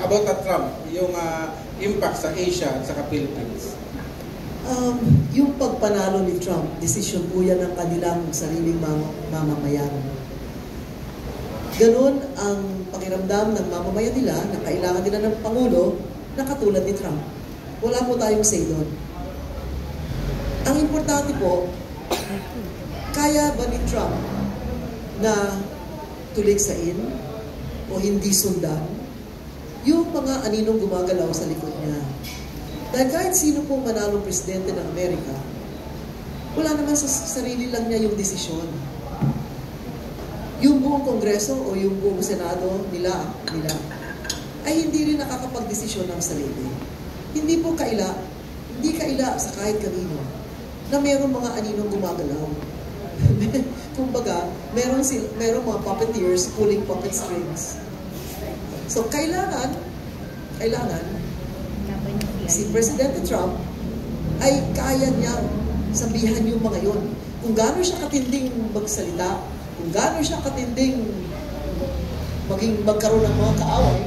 about that Trump, yung impact sa Asia at sa Philippines? Yung pagpanalo ni Trump, desisyon po yan ng kanilang sariling mamamayan. Ganon ang pakiramdam ng mamamayan nila na kailangan nila ng Pangulo na katulad ni Trump. Wala po tayong say doon. Ang importante po, kaya ba ni Trump na tuligsain o hindi sundan yung mga aninong gumagalaw sa likod niya? Dahil kahit sino pong manalong presidente ng Amerika, wala naman sa sarili lang niya yung desisyon. Yung buong Kongreso o yung buong Senado nila ay hindi rin nakakapag-desisyon ng sarili. Hindi kaila sa kahit kanino na mayroong mga aninong gumagalaw. Kumbaga, mayroong mga puppeteers pulling puppet strings. So, kailangan si Presidente Trump ay kaya niyang sabihan yung mga yun. Kung gaano siya katinding magsalita, kung gaano siya katinding magkaroon ng mga kaaway,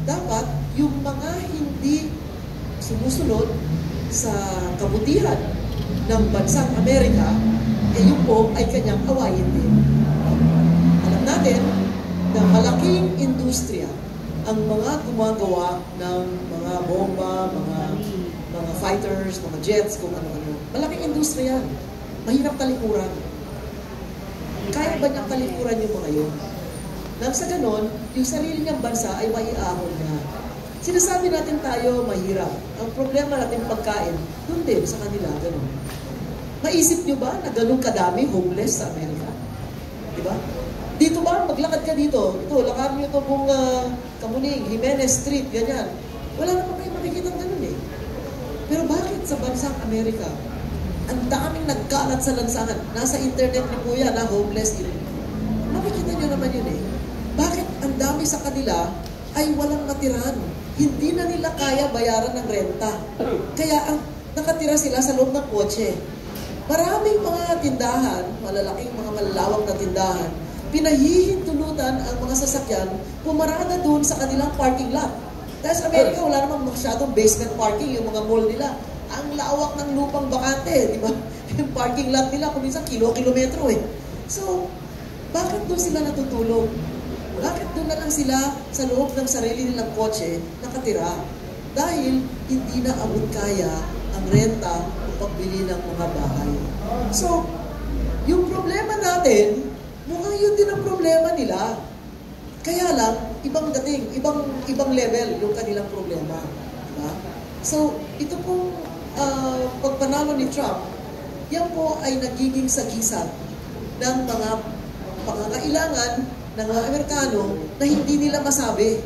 dapat yung mga hindi sumusunod sa kabutihan ng bansang Amerika, yun po ay kanyang awayin din. Alam natin na malaking industriya ang mga gumagawa ng mga bomba, mga fighters, mga jets, kung ano-ano. Malaking industriya yan. Mahirap talikuran. Kaya ba niyang talikuran yung mga yun? Nang sa ganon, yung sarili niyang bansa ay maiahon niya. Sinasabi natin tayo mahirap. Ang problema natin pagkain, dun din sa kanila, ganon. Maisip niyo ba na ganun kadami homeless sa Amerika? Diba? Dito ba, maglakad ka dito. Ito, lakad niyo ito kung Kamuning, Jimenez Street, ganyan. Wala naman kayo makikita ganun eh. Pero bakit sa bansang Amerika, ang daming nagkalat sa lansangan? Nasa internet niyo po yan, homeless yun. Makikita niyo naman yun eh. Bakit ang dami sa kanila ay walang matiran? Hindi na nila kaya bayaran ng renta. Kaya ang nakatira sila sa loob ng kotse. Maraming mga tindahan, malalaking mga malalawak na tindahan, pinahihintulutan ang mga sasakyan pumarada doon sa kanilang parking lot. Dahil sa Amerika, wala namang masyadong basement parking, yung mga mall nila. Ang lawak ng lupang bakante, di ba? Yung parking lot nila, kung minsan kilo-kilometro eh. So, bakit doon sila natutulog? Bakit doon na lang sila sa loob ng sarili nilang kotse nakatira? Dahil hindi na abot kaya ang renta o pagbili ng mga bahay. So, yung problema natin, mukhang yun din ang problema nila. Kaya lang, ibang dating, ibang level yung kanilang problema. Diba? So, ito pong pagpanalo ni Trump, yan po ay nagiging sagisag ng mga pangangailangan ng mga Amerikano na hindi nila masabi.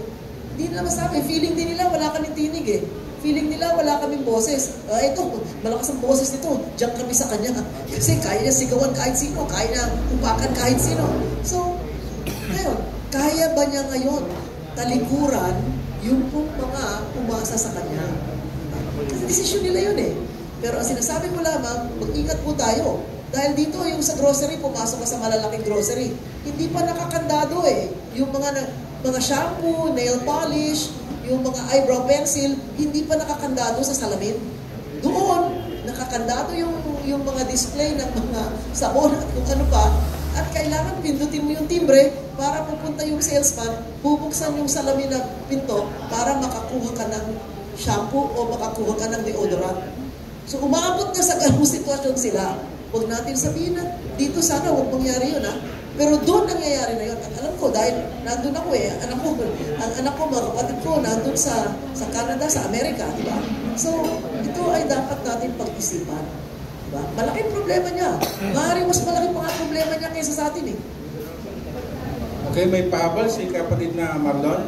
Hindi nila masabi. Feeling din nila wala kaming tinig eh. Feeling nila wala kaming boses. Ito, malakas ang boses nito. Diyan kami sa kanya. Kasi kaya niya sigawan kahit sino. Kaya niya upakan kahit sino. So, ngayon, kaya ba niya ngayon talikuran yung pong mga umasa sa kanya? Kasi desisyon nila yun eh. Pero ang sinasabi ko lamang, mag-ingat po tayo. Dahil dito, yung sa grocery, pumasok ka sa malalaking grocery. Hindi pa nakakandado eh. Yung mga shampoo, nail polish, yung mga eyebrow pencil, hindi pa nakakandado sa salamin. Doon, nakakandado yung mga display ng mga sabon at kung ano pa. At kailangan pindutin mo yung timbre para pupunta yung salesman, bubuksan yung salamin na pinto para makakuha ka ng shampoo o makakuha ka ng deodorant. So umaabot na sa ganung sitwasyon sila. Huwag natin sabihin na dito sana huwag mangyari yun ha. Pero doon nangyayari na yun. At alam ko, dahil nandun ako eh, ang anak ko, mga kapatid ko, nandun sa Canada, sa Amerika, di ba? So, ito ay dapat natin pag-isipan. Diba? Malaking problema niya. Maaaring mas malaking mga problema niya kaysa sa atin eh. Okay, may pahabol si kapatid na Marlon.